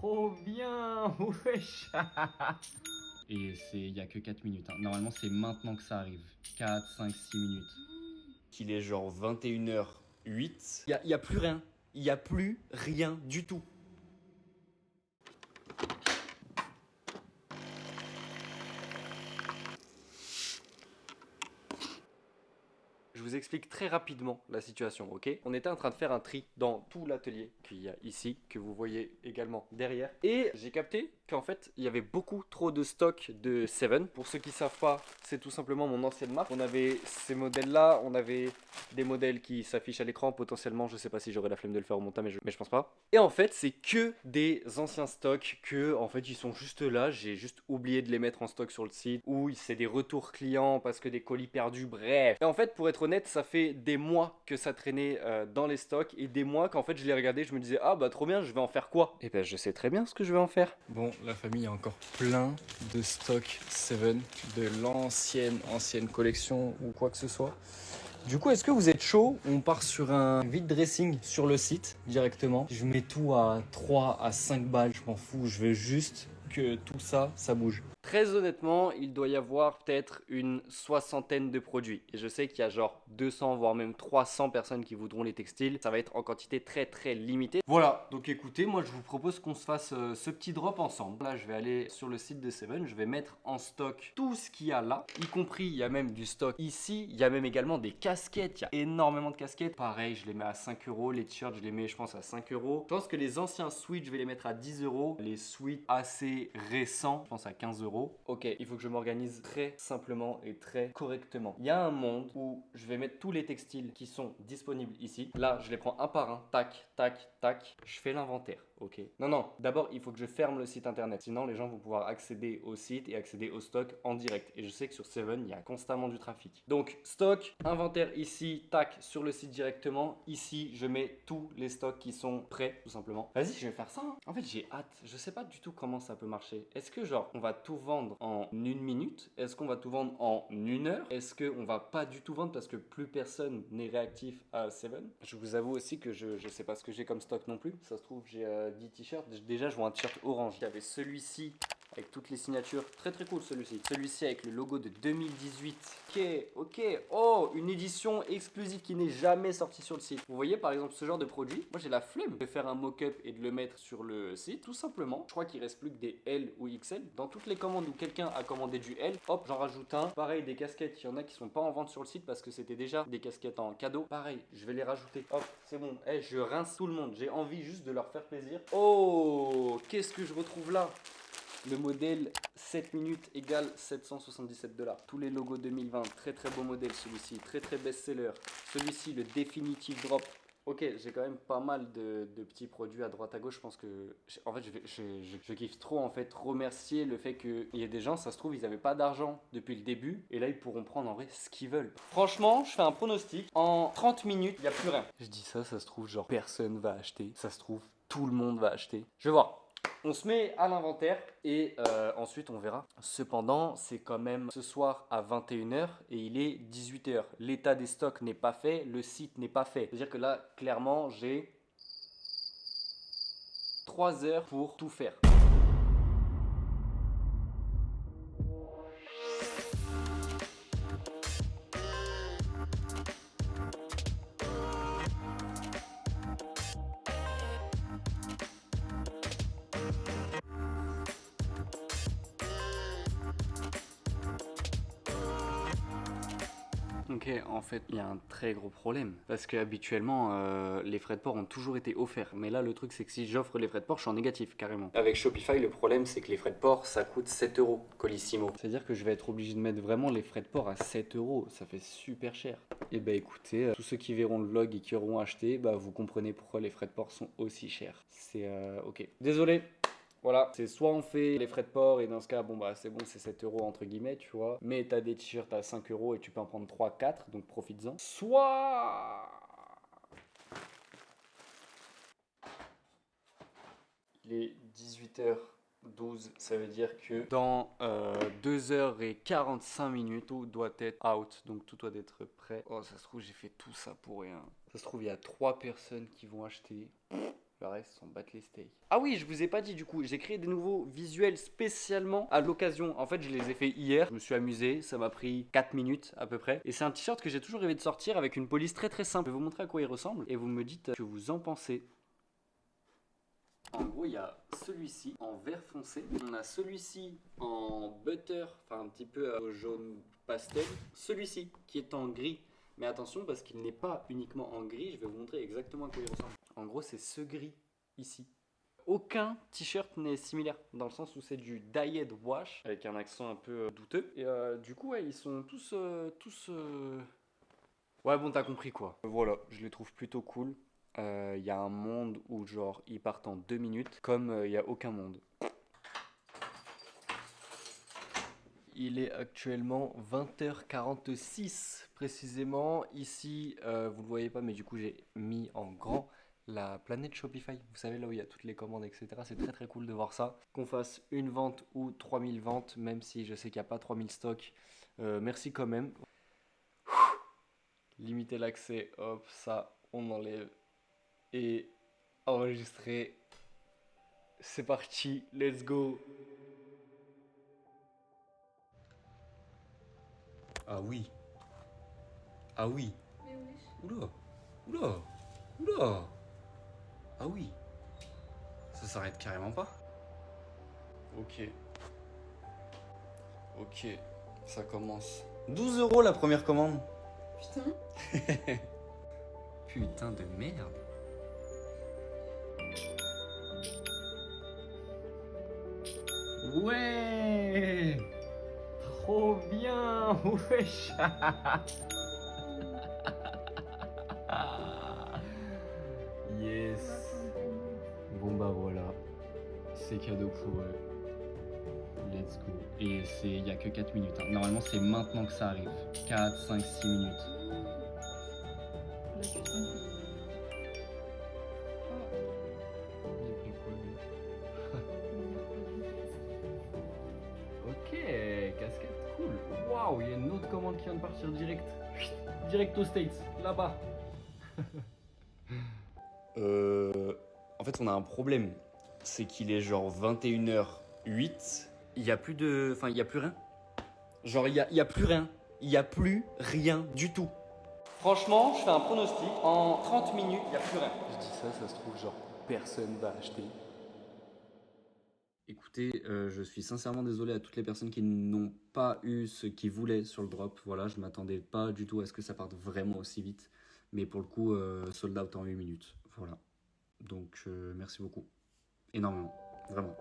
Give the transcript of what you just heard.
trop bien. Wesh. Et il n'y a que 4 minutes. Hein. Normalement, c'est maintenant que ça arrive. 4, 5, 6 minutes. Il est genre 21h08. Il y a plus rien. Il n'y a plus rien du tout. Je vous explique très rapidement la situation, ok? On était en train de faire un tri dans tout l'atelier qu'il y a ici, que vous voyez également derrière. Et j'ai capté qu'en fait, il y avait beaucoup trop de stock de Seven. Pour ceux qui ne savent pas, c'est tout simplement mon ancienne marque. On avait ces modèles-là, on avait des modèles qui s'affichent à l'écran. Potentiellement, je ne sais pas si j'aurai la flemme de le faire au montage, mais je pense pas. Et en fait, c'est que des anciens stocks que, en fait, ils sont juste là. J'ai juste oublié de les mettre en stock sur le site. Ou c'est des retours clients parce que des colis perdus, bref. Et en fait, pour être honnête, ça fait des mois que ça traînait dans les stocks et des mois qu'en fait je les regardais, je me disais ah bah trop bien, je vais en faire quoi? Et ben je sais très bien ce que je vais en faire. Bon, la famille a encore plein de stocks Seven, de ancienne collection ou quoi que ce soit. Du coup, est-ce que vous êtes chaud? On part sur un vide dressing sur le site directement. Je mets tout à 3 à 5 balles, je m'en fous, je veux juste que tout ça, ça bouge. Très honnêtement, il doit y avoir peut-être une soixantaine de produits. Et je sais qu'il y a genre 200 voire même 300 personnes qui voudront les textiles. Ça va être en quantité très limitée. Voilà, donc écoutez, moi je vous propose qu'on se fasse ce petit drop ensemble. Là, je vais aller sur le site de Seven, je vais mettre en stock tout ce qu'il y a là, y compris, il y a même du stock ici, il y a même également des casquettes, il y a énormément de casquettes. Pareil, je les mets à 5 euros, les t-shirts, je les mets, je pense, à 5 euros. Je pense que les anciens sweats, je vais les mettre à 10 euros. Les sweats assez récents, je pense à 15 euros. Ok, il faut que je m'organise très simplement et très correctement. Il y a un monde où je vais mettre tous les textiles qui sont disponibles ici. Là, je les prends un par un. Tac, tac, tac. Je fais l'inventaire. Ok. Non, d'abord, il faut que je ferme le site internet. Sinon, les gens vont pouvoir accéder au site et accéder au stock en direct. Et je sais que sur Seven, il y a constamment du trafic. Donc, stock, inventaire ici, tac, sur le site directement. Ici, je mets tous les stocks qui sont prêts, tout simplement. Vas-y, je vais faire ça. Hein. En fait, j'ai hâte. Je sais pas du tout comment ça peut marcher. Est-ce que, genre, on va tout vendre en 1 minute? Est-ce qu'on va tout vendre en 1 heure? Est-ce qu'on va pas du tout vendre parce que plus personne n'est réactif à Seven? Je vous avoue aussi que je sais pas ce que j'ai comme stock non plus. Ça se trouve, j'ai 10 t-shirts. Déjà, je vois un t-shirt orange. Il y avait celui-ci avec toutes les signatures. Très cool celui-ci. Celui-ci avec le logo de 2018. Ok. Oh, une édition exclusive qui n'est jamais sortie sur le site. Vous voyez par exemple ce genre de produit. Moi j'ai la flemme de faire un mock-up et de le mettre sur le site. Tout simplement. Je crois qu'il reste plus que des L ou XL. Dans toutes les commandes où quelqu'un a commandé du L, hop, j'en rajoute un. Pareil, des casquettes, il y en a qui sont pas en vente sur le site parce que c'était déjà des casquettes en cadeau. Pareil, je vais les rajouter. Hop, c'est bon. Je rince tout le monde. J'ai envie juste de leur faire plaisir. Oh, qu'est-ce que je retrouve là? Le modèle 7 minutes égale 777 $. Tous les logos 2020, très beau modèle celui-ci, très best-seller. Celui-ci, le Definitive Drop. Ok, j'ai quand même pas mal de petits produits à droite à gauche. Je pense que, en fait, je kiffe trop en fait remercier le fait qu'il y ait des gens, ça se trouve, ils n'avaient pas d'argent depuis le début et là ils pourront prendre en vrai ce qu'ils veulent. Franchement, je fais un pronostic. En 30 minutes, il n'y a plus rien. Je dis ça se trouve, genre personne va acheter. Ça se trouve, tout le monde va acheter. Je vais voir. On se met à l'inventaire et ensuite on verra. Cependant, c'est quand même ce soir à 21h et il est 18h. L'état des stocks n'est pas fait, le site n'est pas fait. C'est-à-dire que là, clairement, j'ai 3 heures pour tout faire. Ok, en fait, il y a un très gros problème. Parce que habituellement, les frais de port ont toujours été offerts. Mais là, le truc, c'est que si j'offre les frais de port, je suis en négatif, carrément. Avec Shopify, le problème, c'est que les frais de port, ça coûte 7 euros, Colissimo. C'est-à-dire que je vais être obligé de mettre vraiment les frais de port à 7 euros. Ça fait super cher. Et bah écoutez, tous ceux qui verront le vlog et qui auront acheté, bah vous comprenez pourquoi les frais de port sont aussi chers. C'est ok. Désolé. Voilà, c'est soit on fait les frais de port et dans ce cas, bon bah c'est bon, c'est 7 euros entre guillemets, tu vois. Mais t'as des t-shirts à 5 euros et tu peux en prendre 3, 4, donc profites-en. Soit il est 18h12, ça veut dire que dans 2h45 tout doit être out, donc tout doit être prêt. Oh, ça se trouve, j'ai fait tout ça pour rien. Ça se trouve, il y a 3 personnes qui vont acheter. Le reste, s'en battent les steaks. Ah oui, je vous ai pas dit du coup, j'ai créé des nouveaux visuels spécialement à l'occasion. En fait, je les ai fait hier, je me suis amusé, ça m'a pris 4 minutes à peu près. Et c'est un t-shirt que j'ai toujours rêvé de sortir avec une police très très simple. Je vais vous montrer à quoi il ressemble et vous me dites ce que vous en pensez. En gros, il y a celui-ci en vert foncé. On a celui-ci en butter, enfin un petit peu au jaune pastel. Celui-ci qui est en gris. Mais attention parce qu'il n'est pas uniquement en gris. Je vais vous montrer exactement à quoi il ressemble. En gros, c'est ce gris ici. Aucun t-shirt n'est similaire dans le sens où c'est du dyed wash avec un accent un peu douteux. Et du coup, ouais, ils sont tous. Ouais, bon, t'as compris quoi. Voilà, je les trouve plutôt cool. Il y a un monde où genre ils partent en 2 minutes, comme il n'y a aucun monde. Il est actuellement 20h46 précisément. Ici, vous le voyez pas, mais du coup j'ai mis en grand la planète Shopify. Vous savez là où il y a toutes les commandes, etc. C'est très très cool de voir ça. Qu'on fasse une vente ou 3000 ventes, même si je sais qu'il n'y a pas 3000 stocks. Merci quand même. Limiter l'accès, hop, ça on enlève. Et enregistrer. C'est parti, let's go. Ah oui. Ah oui. Oula. Oula. Oula. Ah oui. Ça s'arrête carrément pas. Ok. Ok. Ça commence. 12 € la première commande. Putain. Putain de merde. Ouais. Trop bien. Wesh. Yes. Bon bah voilà. C'est cadeau pour eux. Let's go. Et il n'y a que 4 minutes. Hein. Normalement, c'est maintenant que ça arrive. 4, 5, 6 minutes. Là, tu sens que... Ok, casquette, cool. Waouh, il y a une autre commande qui vient de partir direct. Direct aux States, là-bas. En fait, on a un problème. C'est qu'il est genre 21h08. Il n'y a plus de... Enfin, il n'y a plus rien. Genre, il y a plus rien. Il n'y a plus rien du tout. Franchement, je fais un pronostic. En 30 minutes, il n'y a plus rien. Je dis ça, ça se trouve, genre, personne va acheter. Écoutez, je suis sincèrement désolé à toutes les personnes qui n'ont pas eu ce qu'ils voulaient sur le drop. Voilà, je ne m'attendais pas du tout à ce que ça parte vraiment aussi vite. Mais pour le coup, sold out en 8 minutes. Voilà. Donc, merci beaucoup. Énormément. Vraiment.